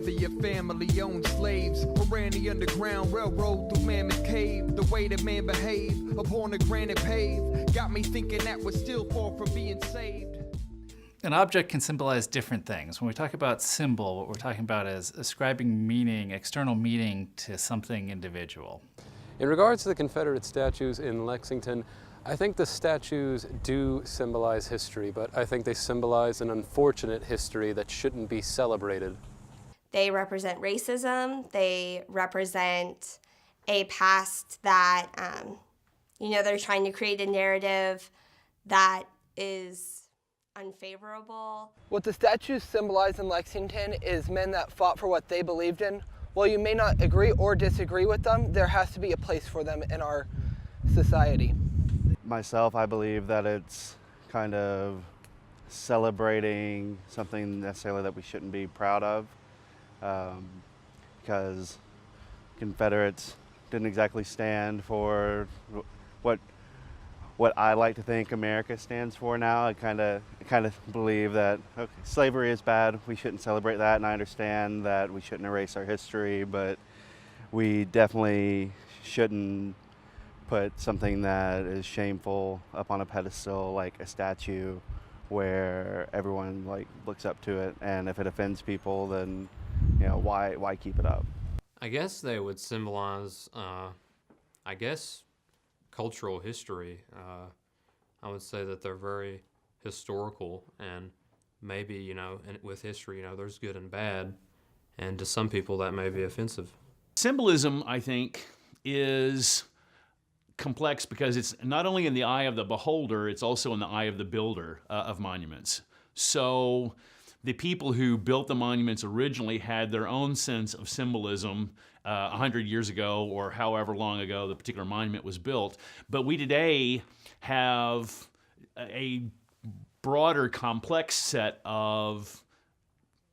whether your family owned slaves or ran the Underground Railroad through Mammoth Cave. The way that man behaved upon the granite pave got me thinking that we're still far from being saved. An object can symbolize different things. When we talk about symbol, what we're talking about is ascribing meaning, external meaning to something individual. In regards to the Confederate statues in Lexington, I think the statues do symbolize history, but I think they symbolize an unfortunate history that shouldn't be celebrated. They represent racism. They represent a past that, they're trying to create a narrative that is unfavorable. What the statues symbolize in Lexington is men that fought for what they believed in. While you may not agree or disagree with them, there has to be a place for them in our society. Myself, I believe that it's kind of celebrating something necessarily that we shouldn't be proud of, because Confederates didn't exactly stand for what I like to think America stands for now. I kind of believe that slavery is bad. We shouldn't celebrate that, and I understand that we shouldn't erase our history, but we definitely shouldn't put something that is shameful up on a pedestal like a statue where everyone looks up to it, and if it offends people, then why keep it up? I guess they would symbolize cultural history. I would say that they're very historical, and maybe, and with history, there's good and bad, and to some people that may be offensive. Symbolism, I think, is complex because it's not only in the eye of the beholder, it's also in the eye of the builder of monuments. So the people who built the monuments originally had their own sense of symbolism 100 years ago or however long ago the particular monument was built. But we today have a broader, complex set of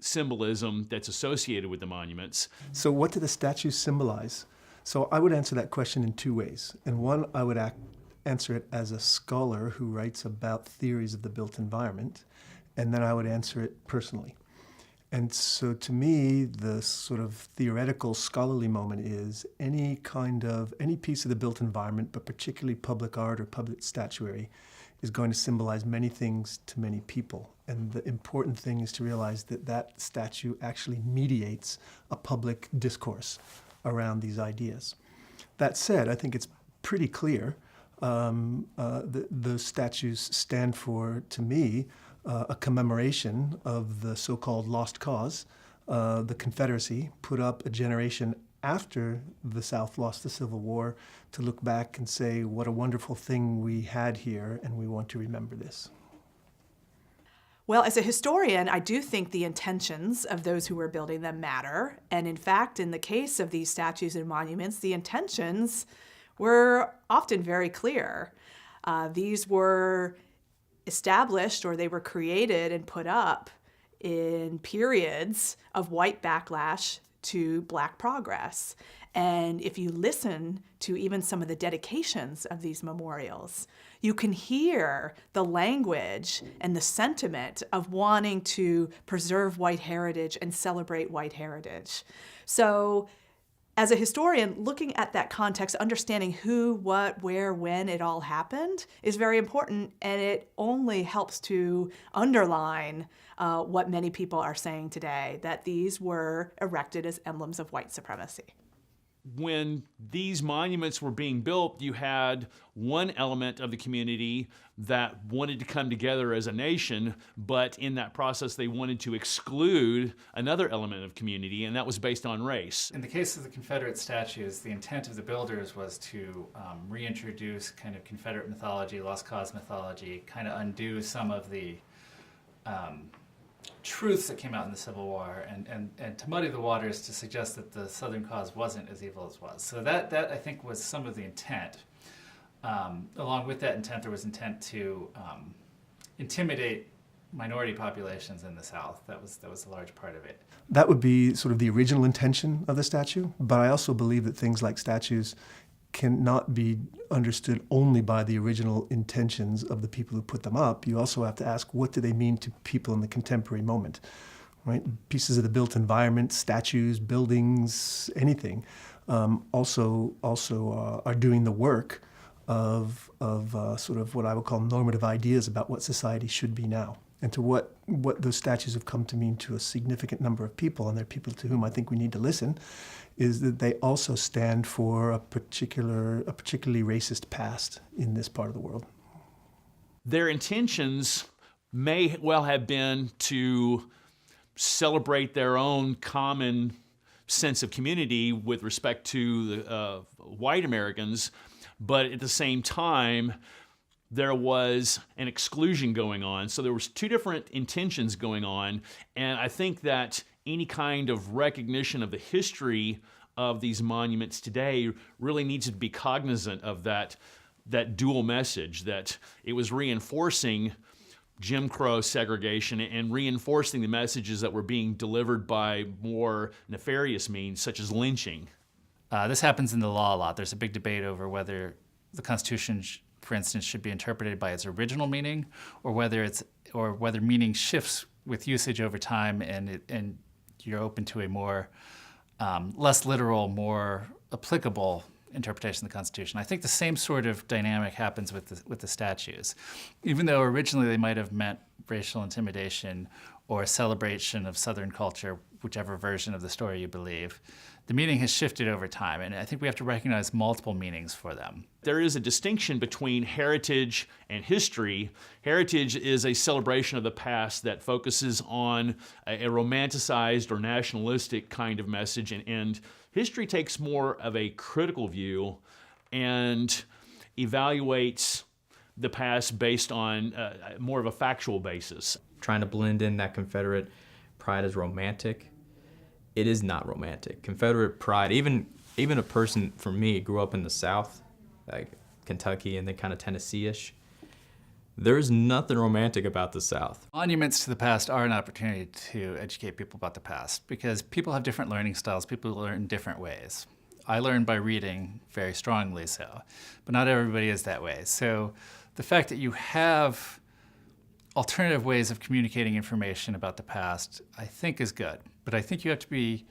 symbolism that's associated with the monuments. So what do the statues symbolize? So I would answer that question in two ways. And one, I would answer it as a scholar who writes about theories of the built environment, and then I would answer it personally. And so to me, the sort of theoretical scholarly moment is any piece of the built environment, but particularly public art or public statuary, is going to symbolize many things to many people. And the important thing is to realize that that statue actually mediates a public discourse around these ideas. That said, I think it's pretty clear those statues stand for, to me, a commemoration of the so-called lost cause. The Confederacy put up a generation after the South lost the Civil War to look back and say, what a wonderful thing we had here, and we want to remember this. Well, as a historian, I do think the intentions of those who were building them matter. And in fact, in the case of these statues and monuments, the intentions were often very clear. These were established, or they were created and put up in periods of white backlash to Black progress. And if you listen to even some of the dedications of these memorials, you can hear the language and the sentiment of wanting to preserve white heritage and celebrate white heritage. So as a historian, looking at that context, understanding who, what, where, when it all happened is very important, and it only helps to underline what many people are saying today, that these were erected as emblems of white supremacy. When these monuments were being built, you had one element of the community that wanted to come together as a nation, but in that process they wanted to exclude another element of community, and that was based on race. In the case of the Confederate statues, the intent of the builders was to reintroduce kind of Confederate mythology, lost cause mythology, kind of undo some of the truths that came out in the Civil War, and to muddy the waters to suggest that the Southern cause wasn't as evil as was. So that I think was some of the intent. Along with that intent, there was intent to intimidate minority populations in the South. That was a large part of it. That would be sort of the original intention of the statue, but I also believe that things like statues cannot be understood only by the original intentions of the people who put them up. You also have to ask, what do they mean to people in the contemporary moment? right? Pieces of the built environment, statues, buildings, anything, also are doing the work of sort of what I would call normative ideas about what society should be now, and to what those statues have come to mean to a significant number of people, and they're people to whom I think we need to listen, is that they also stand for a particularly racist past in this part of the world. Their intentions may well have been to celebrate their own common sense of community with respect to the white Americans, but at the same time, there was an exclusion going on. So there was two different intentions going on, and I think that any kind of recognition of the history of these monuments today really needs to be cognizant of that dual message, that it was reinforcing Jim Crow segregation and reinforcing the messages that were being delivered by more nefarious means, such as lynching. This happens in the law a lot. There's a big debate over whether the Constitution, for instance, should be interpreted by its original meaning, or whether meaning shifts with usage over time, and you're open to a more less literal, more applicable interpretation of the Constitution. I think the same sort of dynamic happens with the statues. Even though originally they might have meant racial intimidation or a celebration of Southern culture, whichever version of the story you believe, the meaning has shifted over time, and I think we have to recognize multiple meanings for them. There is a distinction between heritage and history. Heritage is a celebration of the past that focuses on a romanticized or nationalistic kind of message, and history takes more of a critical view and evaluates the past based on more of a factual basis. Trying to blend in that Confederate pride as romantic, it is not romantic. Confederate pride, even a person, for me, grew up in the South, like Kentucky and then kind of Tennessee-ish, there's nothing romantic about the South. Monuments to the past are an opportunity to educate people about the past because people have different learning styles. People learn different ways. I learn by reading, very strongly so, but not everybody is that way. So the fact that you have alternative ways of communicating information about the past, I think is good. But I think you have to be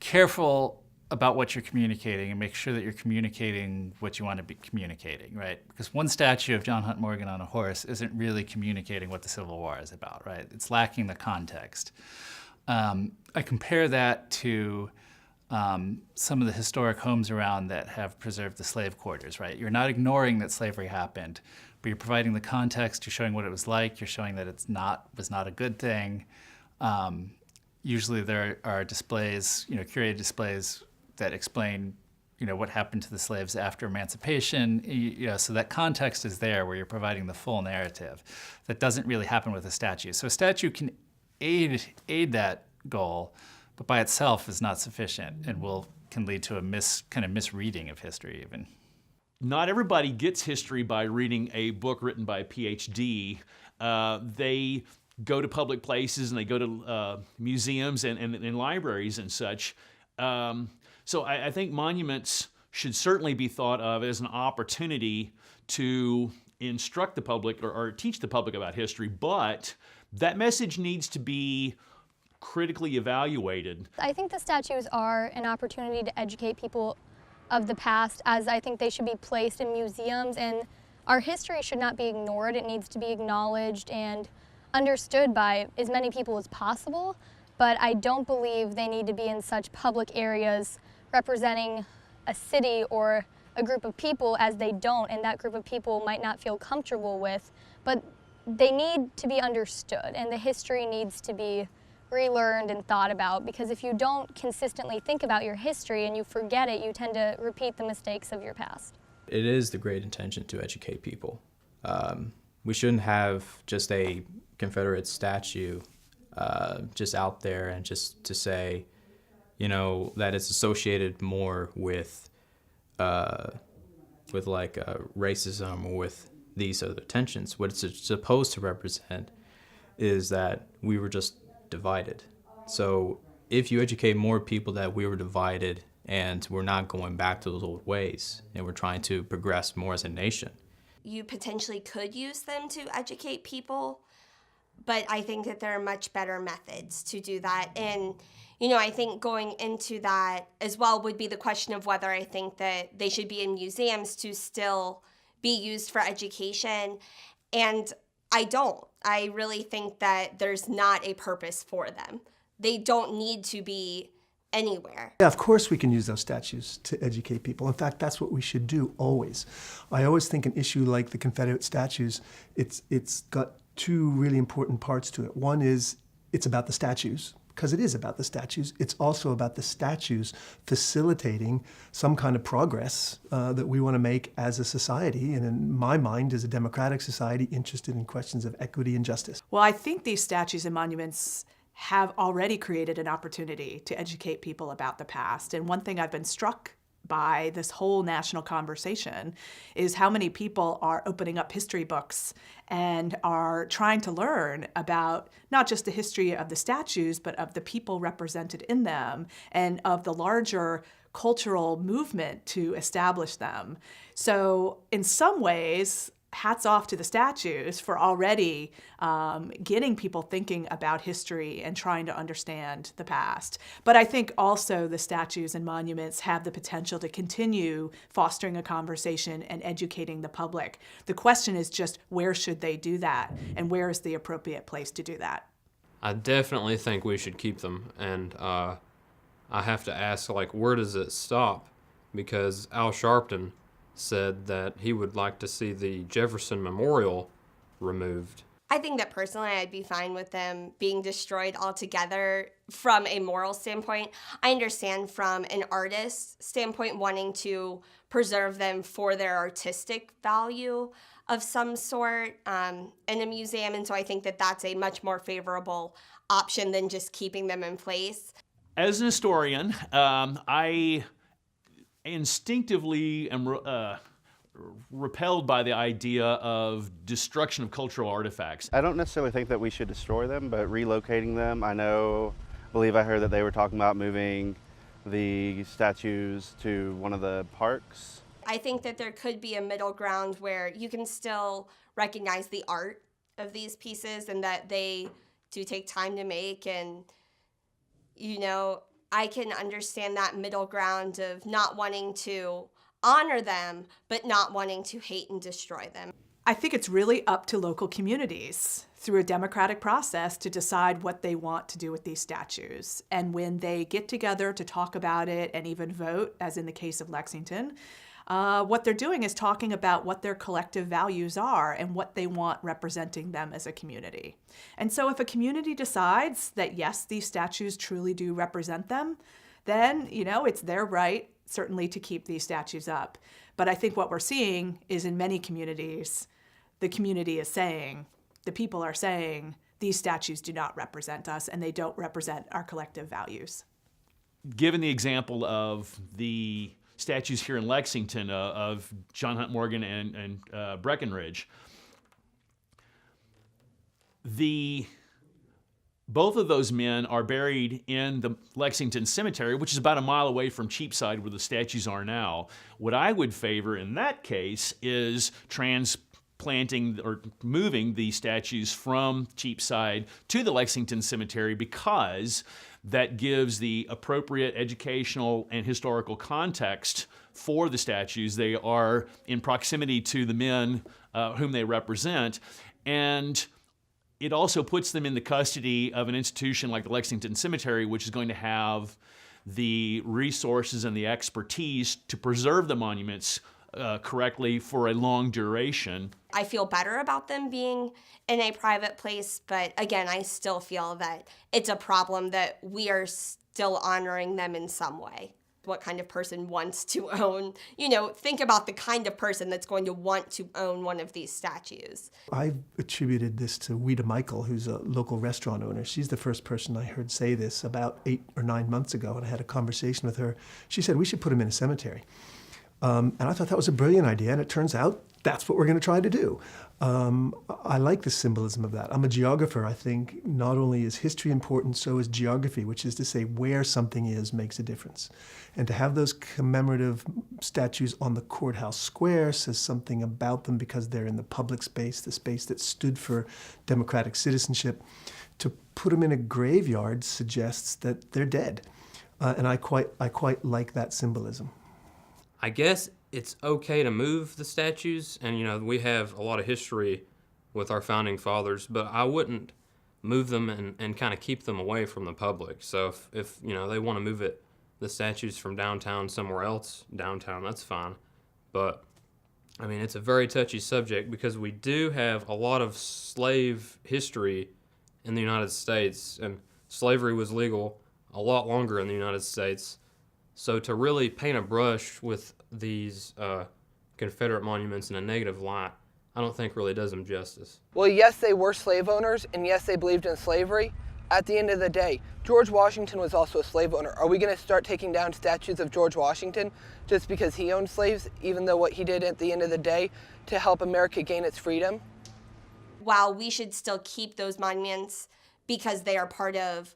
careful about what you're communicating and make sure that you're communicating what you want to be communicating, right? Because one statue of John Hunt Morgan on a horse isn't really communicating what the Civil War is about, right? It's lacking the context. I compare that to some of the historic homes around that have preserved the slave quarters, right? You're not ignoring that slavery happened, but you're providing the context, you're showing what it was like, you're showing that was not a good thing. Usually there are displays, curated displays that explain, what happened to the slaves after emancipation. So that context is there where you're providing the full narrative. That doesn't really happen with a statue. So a statue can aid that goal, but by itself is not sufficient and can lead to a misreading of history even. Not everybody gets history by reading a book written by a PhD. They go to public places and they go to museums and libraries and such. So I think monuments should certainly be thought of as an opportunity to instruct the public or teach the public about history, but that message needs to be critically evaluated. I think the statues are an opportunity to educate people of the past, as I think they should be placed in museums, and our history should not be ignored. It needs to be acknowledged and understood by as many people as possible, but I don't believe they need to be in such public areas representing a city or a group of people, as they don't, and that group of people might not feel comfortable with, but they need to be understood, and the history needs to be relearned and thought about, because if you don't consistently think about your history and you forget it, you tend to repeat the mistakes of your past. It is the great intention to educate people. We shouldn't have just a Confederate statue just out there and just to say, that it's associated more with racism or with these other tensions. What it's supposed to represent is that we were just divided. So if you educate more people that we were divided and we're not going back to those old ways and we're trying to progress more as a nation. You potentially could use them to educate people, but I think that there are much better methods to do that. And, you know, I think going into that as well would be the question of whether I think that they should be in museums to still be used for education. And I don't. I really think that there's not a purpose for them. They don't need to be anywhere. Yeah, of course we can use those statues to educate people. In fact, that's what we should do always. I always think an issue like the Confederate statues, it's got two really important parts to it. One is it's about the statues, because it is about the statues. It's also about the statues facilitating some kind of progress that we want to make as a society, and in my mind, as a democratic society interested in questions of equity and justice. Well, I think these statues and monuments have already created an opportunity to educate people about the past. And one thing I've been struck by this whole national conversation is how many people are opening up history books and are trying to learn about not just the history of the statues, but of the people represented in them and of the larger cultural movement to establish them. So in some ways, hats off to the statues for already getting people thinking about history and trying to understand the past. But I think also the statues and monuments have the potential to continue fostering a conversation and educating the public. The question is just, where should they do that, and where is the appropriate place to do that? I definitely think we should keep them, and I have to ask, like, where does it stop? Because Al Sharpton said that he would like to see the Jefferson Memorial removed. I think that personally I'd be fine with them being destroyed altogether from a moral standpoint. I understand from an artist standpoint wanting to preserve them for their artistic value of some sort in a museum, and so I think that that's a much more favorable option than just keeping them in place. As an historian, I instinctively am repelled by the idea of destruction of cultural artifacts. I don't necessarily think that we should destroy them, but relocating them. I believe I heard that they were talking about moving the statues to one of the parks. I think that there could be a middle ground where you can still recognize the art of these pieces and that they do take time to make, and, you know, I can understand that middle ground of not wanting to honor them, but not wanting to hate and destroy them. I think it's really up to local communities through a democratic process to decide what they want to do with these statues. And when they get together to talk about it and even vote, as in the case of Lexington, what they're doing is talking about what their collective values are and what they want representing them as a community. And so if a community decides that, yes, these statues truly do represent them, then, you know, it's their right, certainly, to keep these statues up. But I think what we're seeing is in many communities, the community is saying, the people are saying, these statues do not represent us and they don't represent our collective values. Given the example of the statues here in Lexington of John Hunt Morgan and Breckinridge, both of those men are buried in the Lexington Cemetery, which is about a mile away from Cheapside, where the statues are now. What I would favor in that case is transplanting or moving the statues from Cheapside to the Lexington Cemetery, because that gives the appropriate educational and historical context for the statues. They are in proximity to the men whom they represent, and it also puts them in the custody of an institution like the Lexington Cemetery, which is going to have the resources and the expertise to preserve the monuments correctly for a long duration. I feel better about them being in a private place, but again, I still feel that it's a problem that we are still honoring them in some way. What kind of person wants to own, you know, think about the kind of person that's going to want to own one of these statues. I've attributed this to Weta Michael, who's a local restaurant owner. She's the first person I heard say this about 8 or 9 months ago, and I had a conversation with her. She said, we should put them in a cemetery. And I thought that was a brilliant idea, and it turns out that's what we're going to try to do. I like the symbolism of that. I'm a geographer. I think not only is history important, so is geography, which is to say where something is makes a difference. And to have those commemorative statues on the courthouse square says something about them because they're in the public space, the space that stood for democratic citizenship. To put them in a graveyard suggests that they're dead. And I quite like that symbolism. I guess it's okay to move the statues, and you know, we have a lot of history with our founding fathers, but I wouldn't move them and kind of keep them away from the public. So if you know, they want to move the statues from downtown somewhere else downtown, that's fine. But I mean, it's a very touchy subject because we do have a lot of slave history in the United States, and slavery was legal a lot longer in the United States. So to really paint a brush with these Confederate monuments in a negative light, I don't think really does them justice. Well, yes, they were slave owners, and yes, they believed in slavery. At the end of the day, George Washington was also a slave owner. Are we going to start taking down statues of George Washington just because he owned slaves, even though what he did at the end of the day to help America gain its freedom? While we should still keep those monuments because they are part of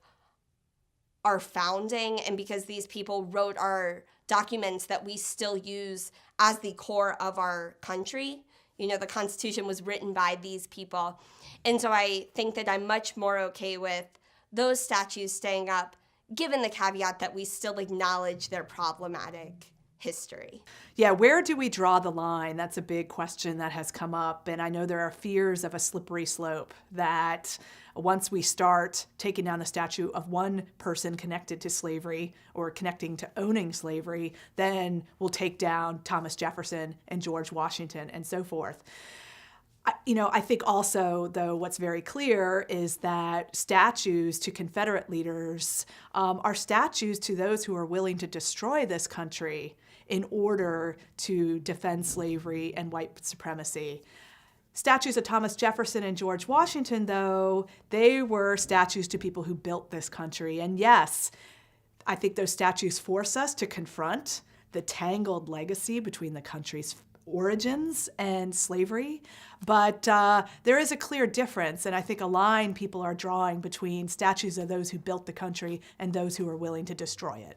our founding and because these people wrote our documents that we still use as the core of our country. You know, the Constitution was written by these people. And so I think that I'm much more okay with those statues staying up, given the caveat that we still acknowledge their problematic history. Yeah, where do we draw the line? That's a big question that has come up. And I know there are fears of a slippery slope that once we start taking down the statue of one person connected to slavery or connecting to owning slavery, then we'll take down Thomas Jefferson and George Washington and so forth. I think also, though, what's very clear is that statues to Confederate leaders are statues to those who are willing to destroy this country in order to defend slavery and white supremacy. Statues of Thomas Jefferson and George Washington, though, they were statues to people who built this country. And yes, I think those statues force us to confront the tangled legacy between the country's origins and slavery. But there is a clear difference, and I think a line people are drawing between statues of those who built the country and those who are willing to destroy it.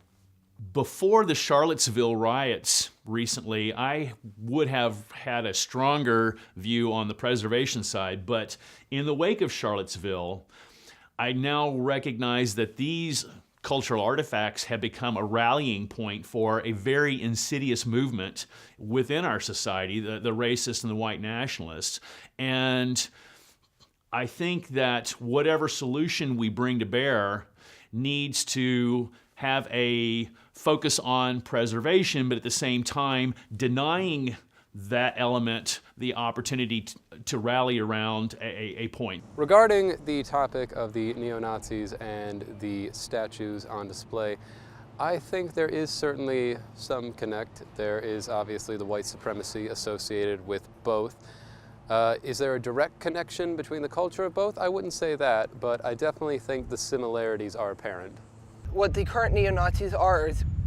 Before the Charlottesville riots recently, I would have had a stronger view on the preservation side, but in the wake of Charlottesville, I now recognize that these cultural artifacts have become a rallying point for a very insidious movement within our society, the racist and the white nationalists. And I think that whatever solution we bring to bear needs to have a focus on preservation, but at the same time denying that element the opportunity to rally around a point. Regarding the topic of the neo-Nazis and the statues on display, I think there is certainly some connect. There is obviously the white supremacy associated with both. Is there a direct connection between the culture of both? I wouldn't say that, but I definitely think the similarities are apparent. What the current neo-Nazis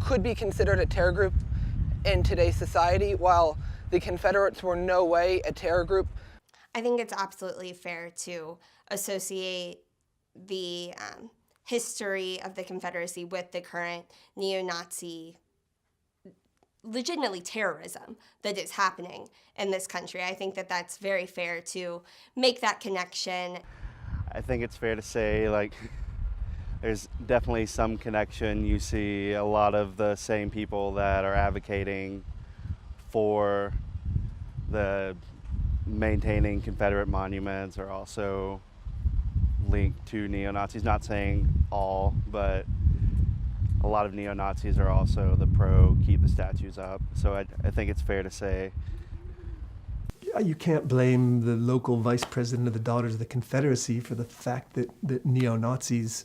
could be considered a terror group in today's society, while the Confederates were no way a terror group. I think it's absolutely fair to associate the history of the Confederacy with the current neo-Nazi, legitimately terrorism that is happening in this country. I think that that's very fair to make that connection. I think it's fair to say, like, there's definitely some connection. You see a lot of the same people that are advocating for the maintaining Confederate monuments are also linked to neo-Nazis. Not saying all, but a lot of neo-Nazis are also the pro keep the statues up. So I think it's fair to say. You can't blame the local vice president of the Daughters of the Confederacy for the fact that neo-Nazis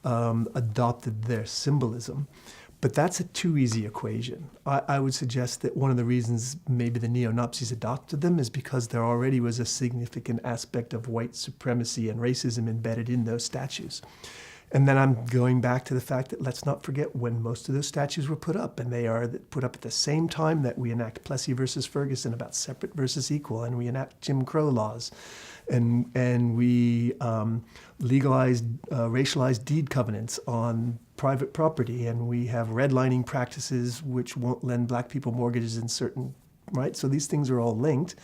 adopted their symbolism. But that's a too easy equation. I would suggest that one of the reasons maybe the neo-Nazis adopted them is because there already was a significant aspect of white supremacy and racism embedded in those statues. And then I'm going back to the fact that let's not forget when most of those statues were put up, and they are put up at the same time that we enact Plessy versus Ferguson about separate versus equal, and we enact Jim Crow laws, and we legalized racialized deed covenants on private property, and we have redlining practices which won't lend black people mortgages in certain, right? So these things are all linked.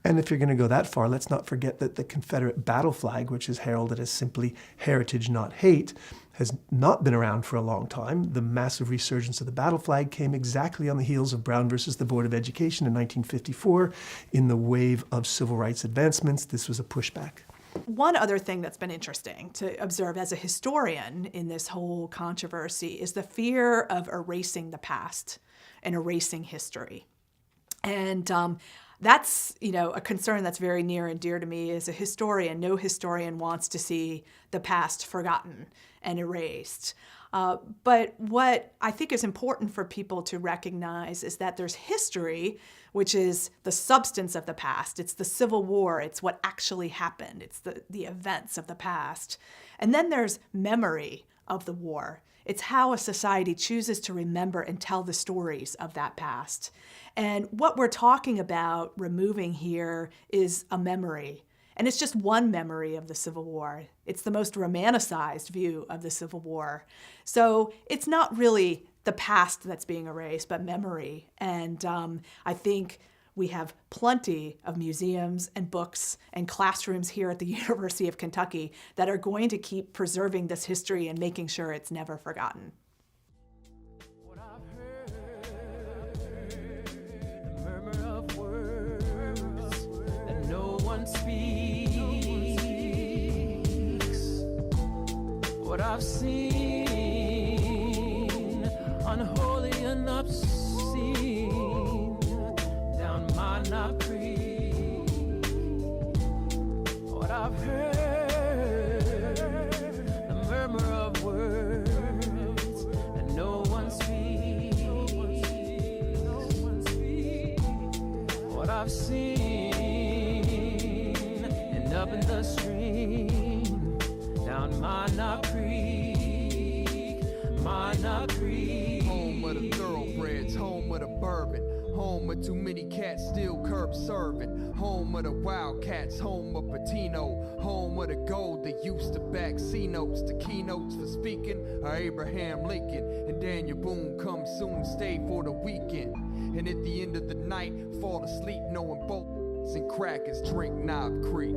And if you're going to go that far, let's not forget that the Confederate battle flag, which is heralded as simply heritage, not hate, has not been around for a long time. The massive resurgence of the battle flag came exactly on the heels of Brown versus the Board of Education in 1954. In the wave of civil rights advancements, this was a pushback. One other thing that's been interesting to observe as a historian in this whole controversy is the fear of erasing the past and erasing history. And that's, a concern that's very near and dear to me as a historian. No historian wants to see the past forgotten and erased. But what I think is important for people to recognize is that there's history, which is the substance of the past. It's the Civil War. It's what actually happened. It's the events of the past. And then there's memory of the war. It's how a society chooses to remember and tell the stories of that past. And what we're talking about removing here is a memory. And it's just one memory of the Civil War. It's the most romanticized view of the Civil War. So it's not really the past that's being erased, but memory. And I think we have plenty of museums and books and classrooms here at the University of Kentucky that are going to keep preserving this history and making sure it's never forgotten. What I've heard, the murmur of words that no one speaks. What I've seen, unholy and obscene, down Minot Creek. What I've heard, the murmur of words that no one speaks. What I've seen, and up in the stream, down Minot Creek, Minot Creek. Home of the thoroughbreds, home of the bourbon. Home of too many cats still curb serving. Home of the wildcats, home of Patino. Home of the gold that used to back C-notes. The keynotes for speaking are Abraham Lincoln. And Daniel Boone come soon, stay for the weekend. And at the end of the night, fall asleep knowing both and crackers drink Knob Creek.